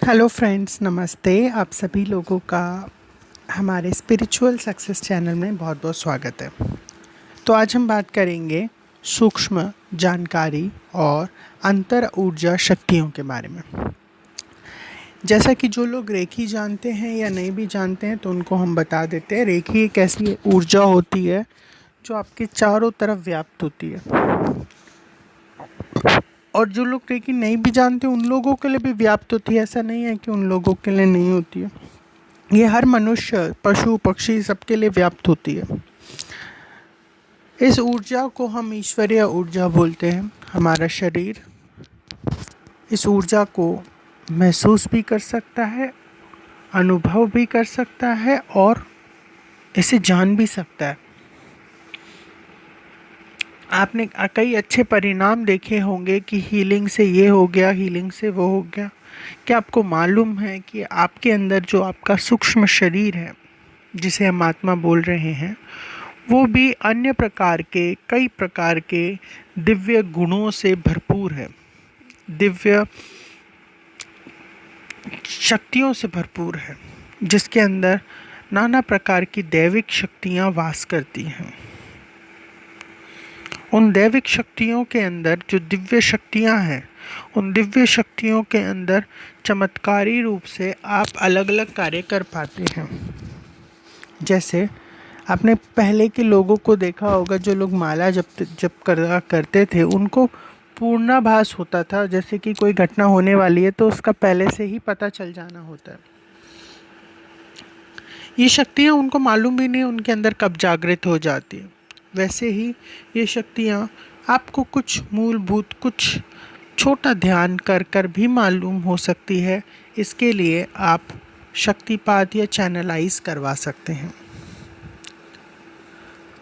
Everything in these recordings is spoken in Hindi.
हेलो फ्रेंड्स, नमस्ते। आप सभी लोगों का हमारे स्पिरिचुअल सक्सेस चैनल में बहुत बहुत स्वागत है। तो आज हम बात करेंगे सूक्ष्म जानकारी और अंतर ऊर्जा शक्तियों के बारे में। जैसा कि जो लोग रेखी जानते हैं या नहीं भी जानते हैं तो उनको हम बता देते हैं। रेखी एक ऐसी ऊर्जा होती है जो आपके चारों तरफ व्याप्त होती है, और जो लोग रेखी नहीं भी जानते उन लोगों के लिए भी व्याप्त होती है। ऐसा नहीं है कि उन लोगों के लिए नहीं होती है। ये हर मनुष्य, पशु, पक्षी सबके लिए व्याप्त होती है। इस ऊर्जा को हम ईश्वरीय ऊर्जा बोलते हैं। हमारा शरीर इस ऊर्जा को महसूस भी कर सकता है, अनुभव भी कर सकता है और इसे जान भी सकता है। आपने कई अच्छे परिणाम देखे होंगे कि हीलिंग से ये हो गया, हीलिंग से वो हो गया। क्या आपको मालूम है कि आपके अंदर जो आपका सूक्ष्म शरीर है, जिसे हम आत्मा बोल रहे हैं, वो भी अन्य प्रकार के, कई प्रकार के दिव्य गुणों से भरपूर है, दिव्य शक्तियों से भरपूर है, जिसके अंदर नाना प्रकार की दैविक शक्तियाँ वास करती हैं। उन दैविक शक्तियों के अंदर जो दिव्य शक्तियाँ हैं, उन दिव्य शक्तियों के अंदर चमत्कारी रूप से आप अलग अलग कार्य कर पाते हैं। जैसे आपने पहले के लोगों को देखा होगा, जो लोग माला जप करते थे, उनको पूर्णाभास होता था। जैसे कि कोई घटना होने वाली है तो उसका पहले से ही पता चल जाना होता है। ये शक्तियाँ उनको मालूम भी नहीं उनके अंदर कब जागृत हो जाती है। वैसे ही ये शक्तियाँ आपको कुछ मूलभूत, कुछ छोटा ध्यान कर कर भी मालूम हो सकती है। इसके लिए आप शक्तिपात या चैनलाइज करवा सकते हैं।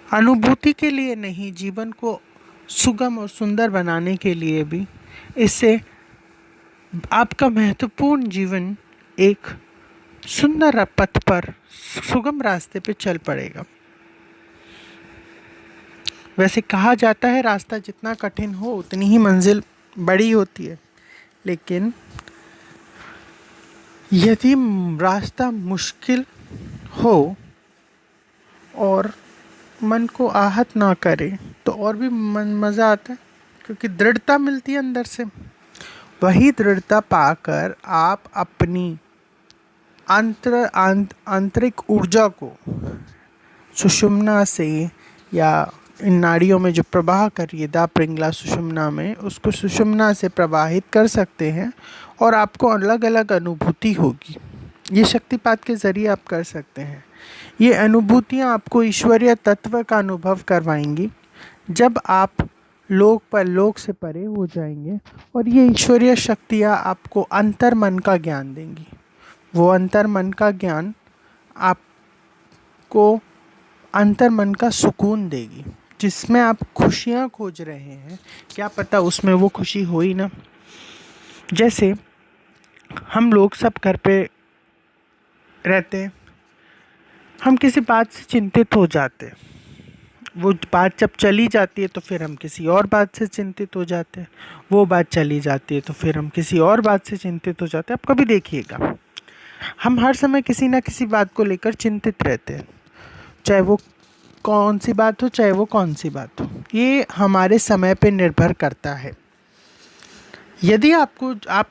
अनुभूति के लिए नहीं, जीवन को सुगम और सुंदर बनाने के लिए भी इससे आपका महत्वपूर्ण जीवन एक सुंदर पथ पर, सुगम रास्ते पे चल पड़ेगा। वैसे कहा जाता है रास्ता जितना कठिन हो उतनी ही मंजिल बड़ी होती है, लेकिन यदि रास्ता मुश्किल हो और मन को आहत ना करे तो और भी मज़ा आता है, क्योंकि दृढ़ता मिलती है अंदर से। वही दृढ़ता पाकर आप अपनी आंतरिक ऊर्जा को सुषुम्ना से, या इन नाड़ियों में जो प्रवाह कर रही है दा पिंगला सुषुम्ना में, उसको सुषुम्ना से प्रवाहित कर सकते हैं और आपको अलग अलग अनुभूति होगी। ये शक्तिपात के ज़रिए आप कर सकते हैं। ये अनुभूतियाँ आपको ईश्वरीय तत्व का अनुभव करवाएंगी। जब आप लोक से परे हो जाएंगे और ये ईश्वरीय शक्तियाँ आपको अंतर मन का ज्ञान देंगी। वो अंतर मन का ज्ञान आपको अंतर मन का सुकून देगी, जिसमें आप खुशियाँ खोज रहे हैं। क्या पता उसमें वो खुशी हो ही ना। जैसे हम लोग सब घर पे रहते हैं, हम किसी बात से चिंतित हो जाते हैं। वो बात जब चली जाती है तो फिर हम किसी और बात से चिंतित हो जाते हैं। वो बात चली जाती है तो फिर हम किसी और बात से चिंतित हो जाते हैं। आप कभी देखिएगा, हम हर समय किसी ना किसी बात को लेकर चिंतित रहते हैं, चाहे वो कौन सी बात हो, चाहे वो कौन सी बात हो। ये हमारे समय पे निर्भर करता है। यदि आप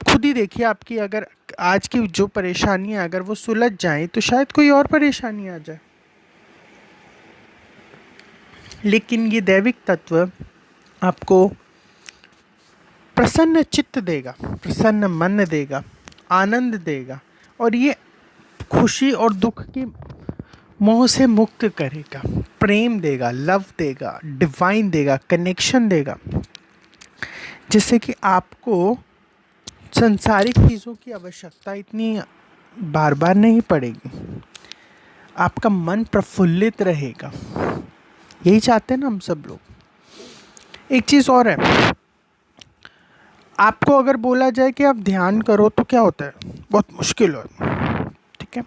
खुद ही देखिए, आपकी अगर आज की जो परेशानियां अगर वो सुलझ जाएं तो शायद कोई और परेशानी आ जाए। लेकिन ये दैविक तत्व आपको प्रसन्न चित्त देगा, प्रसन्न मन देगा, आनंद देगा, और ये खुशी और दुख के मोह से मुक्त करेगा, प्रेम देगा, लव देगा, डिवाइन देगा, कनेक्शन देगा, जिससे कि आपको संसारिक चीज़ों की आवश्यकता इतनी बार बार नहीं पड़ेगी। आपका मन प्रफुल्लित रहेगा। यही चाहते हैं ना हम सब लोग। एक चीज़ और है, आपको अगर बोला जाए कि आप ध्यान करो तो क्या होता है, बहुत मुश्किल हो, ठीक है,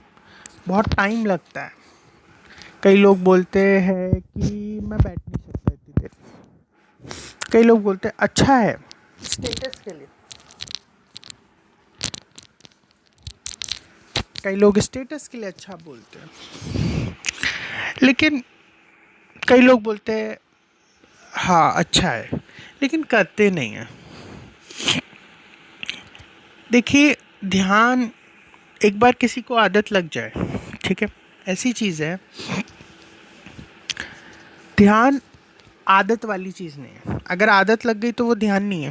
बहुत टाइम लगता है। कई लोग बोलते हैं कि मैं बैठ नहीं सकता इतनी देर। कई लोग बोलते हैं अच्छा है स्टेटस के लिए। कई लोग स्टेटस के लिए अच्छा बोलते हैं, लेकिन कई लोग बोलते हैं हाँ अच्छा है, लेकिन करते नहीं हैं। देखिए, ध्यान एक बार किसी को आदत लग जाए, ठीक है, ऐसी चीज़ है, ध्यान आदत वाली चीज़ नहीं है। अगर आदत लग गई तो वो ध्यान नहीं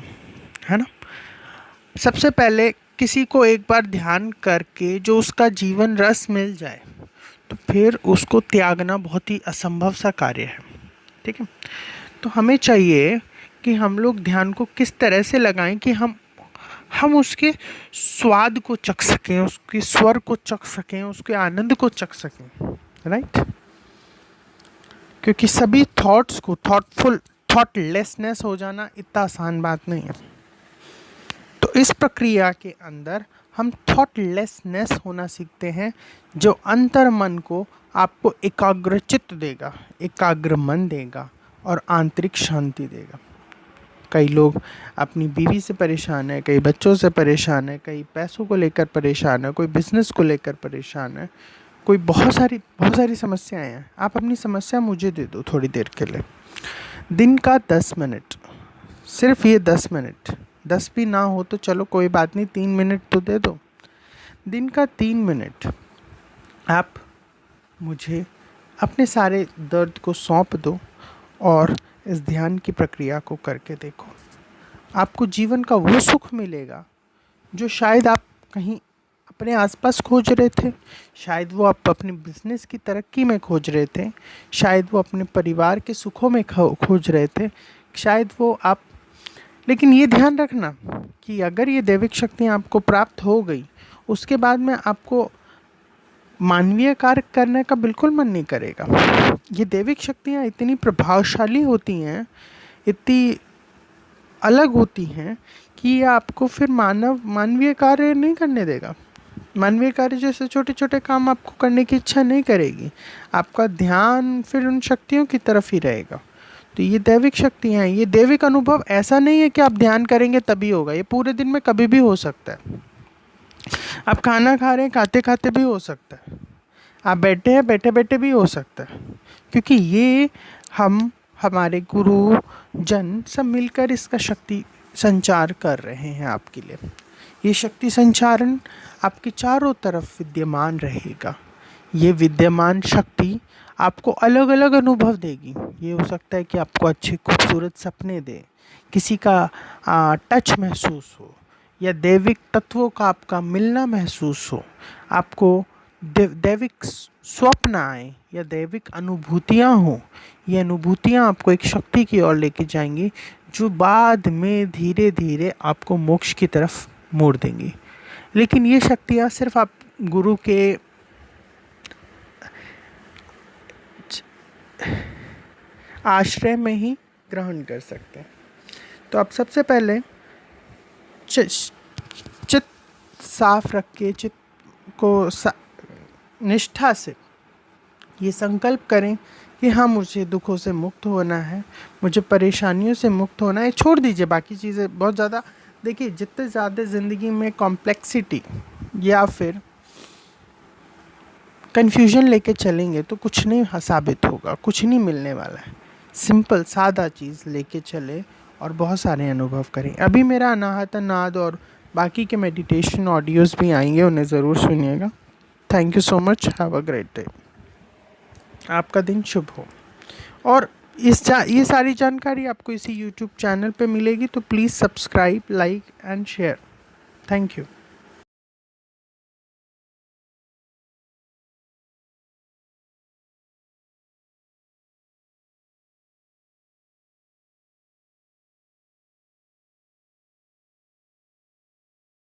है ना। सबसे पहले किसी को एक बार ध्यान करके जो उसका जीवन रस मिल जाए तो फिर उसको त्यागना बहुत ही असंभव सा कार्य है, ठीक है। तो हमें चाहिए कि हम लोग ध्यान को किस तरह से लगाएं कि हम उसके स्वाद को चख सकें, उसके स्वर को चख सकें, उसके आनंद को चख सकें, राइट। क्योंकि सभी थॉट्स को थॉटलेसनेस हो जाना इतना आसान बात नहीं है। तो इस प्रक्रिया के अंदर हम थॉटलेसनेस होना सीखते हैं, जो अंतर मन को आपको एकाग्रचित्त देगा, एकाग्र मन देगा और आंतरिक शांति देगा। कई लोग अपनी बीवी से परेशान है, कई बच्चों से परेशान है, कई पैसों को लेकर परेशान है, कोई बिजनेस को लेकर परेशान है, कोई बहुत सारी समस्याएं हैं। आप अपनी समस्या मुझे दे दो थोड़ी देर के लिए, दिन का 10 मिनट, सिर्फ ये 10 मिनट, 10 भी ना हो तो चलो कोई बात नहीं, 3 मिनट तो दे दो। दिन का 3 मिनट आप मुझे अपने सारे दर्द को सौंप दो और इस ध्यान की प्रक्रिया को करके देखो। आपको जीवन का वो सुख मिलेगा जो शायद आप कहीं अपने आसपास खोज रहे थे, शायद वो आप अपने बिजनेस की तरक्की में खोज रहे थे, शायद वो अपने परिवार के सुखों में खोज रहे थे, शायद वो आप, लेकिन ये ध्यान रखना कि अगर ये दैविक शक्तियाँ आपको प्राप्त हो गई, उसके बाद में आपको मानवीय कार्य करने का बिल्कुल मन नहीं करेगा। ये दैविक शक्तियाँ इतनी प्रभावशाली होती हैं, इतनी अलग होती हैं कि ये आपको फिर मानवीय कार्य नहीं करने देगा। मानवीय कार्य जैसे छोटे छोटे काम आपको करने की इच्छा नहीं करेगी, आपका ध्यान फिर उन शक्तियों की तरफ ही रहेगा। तो ये दैविक शक्तियाँ हैं, ये दैविक अनुभव ऐसा नहीं है कि आप ध्यान करेंगे तभी होगा, ये पूरे दिन में कभी भी हो सकता है। आप खाना खा रहे हैं, खाते खाते भी हो सकता है, आप बैठे हैं, बैठे बैठे भी हो सकता है, क्योंकि ये हमारे गुरु जन सब मिलकर इसका शक्ति संचार कर रहे हैं आपके लिए। ये शक्ति संचारण आपके चारों तरफ विद्यमान रहेगा। ये विद्यमान शक्ति आपको अलग अलग अनुभव देगी। ये हो सकता है कि आपको अच्छे खूबसूरत सपने दे, किसी का टच महसूस हो, या दैविक तत्वों का आपका मिलना महसूस हो, आपको दैविक स्वप्न आए या दैविक अनुभूतियाँ हों। ये अनुभूतियाँ आपको एक शक्ति की ओर लेके जाएंगी जो बाद में धीरे धीरे आपको मोक्ष की तरफ मोड़ देंगी। लेकिन ये शक्तियाँ सिर्फ आप गुरु के आश्रय में ही ग्रहण कर सकते हैं। तो आप सबसे पहले चित्त साफ रख के, चित्त को निष्ठा से ये संकल्प करें कि हाँ, मुझे दुखों से मुक्त होना है, मुझे परेशानियों से मुक्त होना है। छोड़ दीजिए बाकी चीज़ें बहुत ज़्यादा। देखिए, जितने ज़्यादा ज़िंदगी में कॉम्प्लेक्सिटी या फिर कन्फ्यूजन लेके चलेंगे तो कुछ नहीं साबित होगा, कुछ नहीं मिलने वाला है। सिंपल सादा चीज़ लेके चले और बहुत सारे अनुभव करें। अभी मेरा अनाहत नाद और बाकी के मेडिटेशन ऑडियोज़ भी आएंगे, उन्हें ज़रूर सुनिएगा। Thank you so much, have a great day. आपका दिन शुभ हो। और ये सारी जानकारी आपको इसी यूट्यूब चैनल पे मिलेगी, तो please subscribe, like and share. Thank you.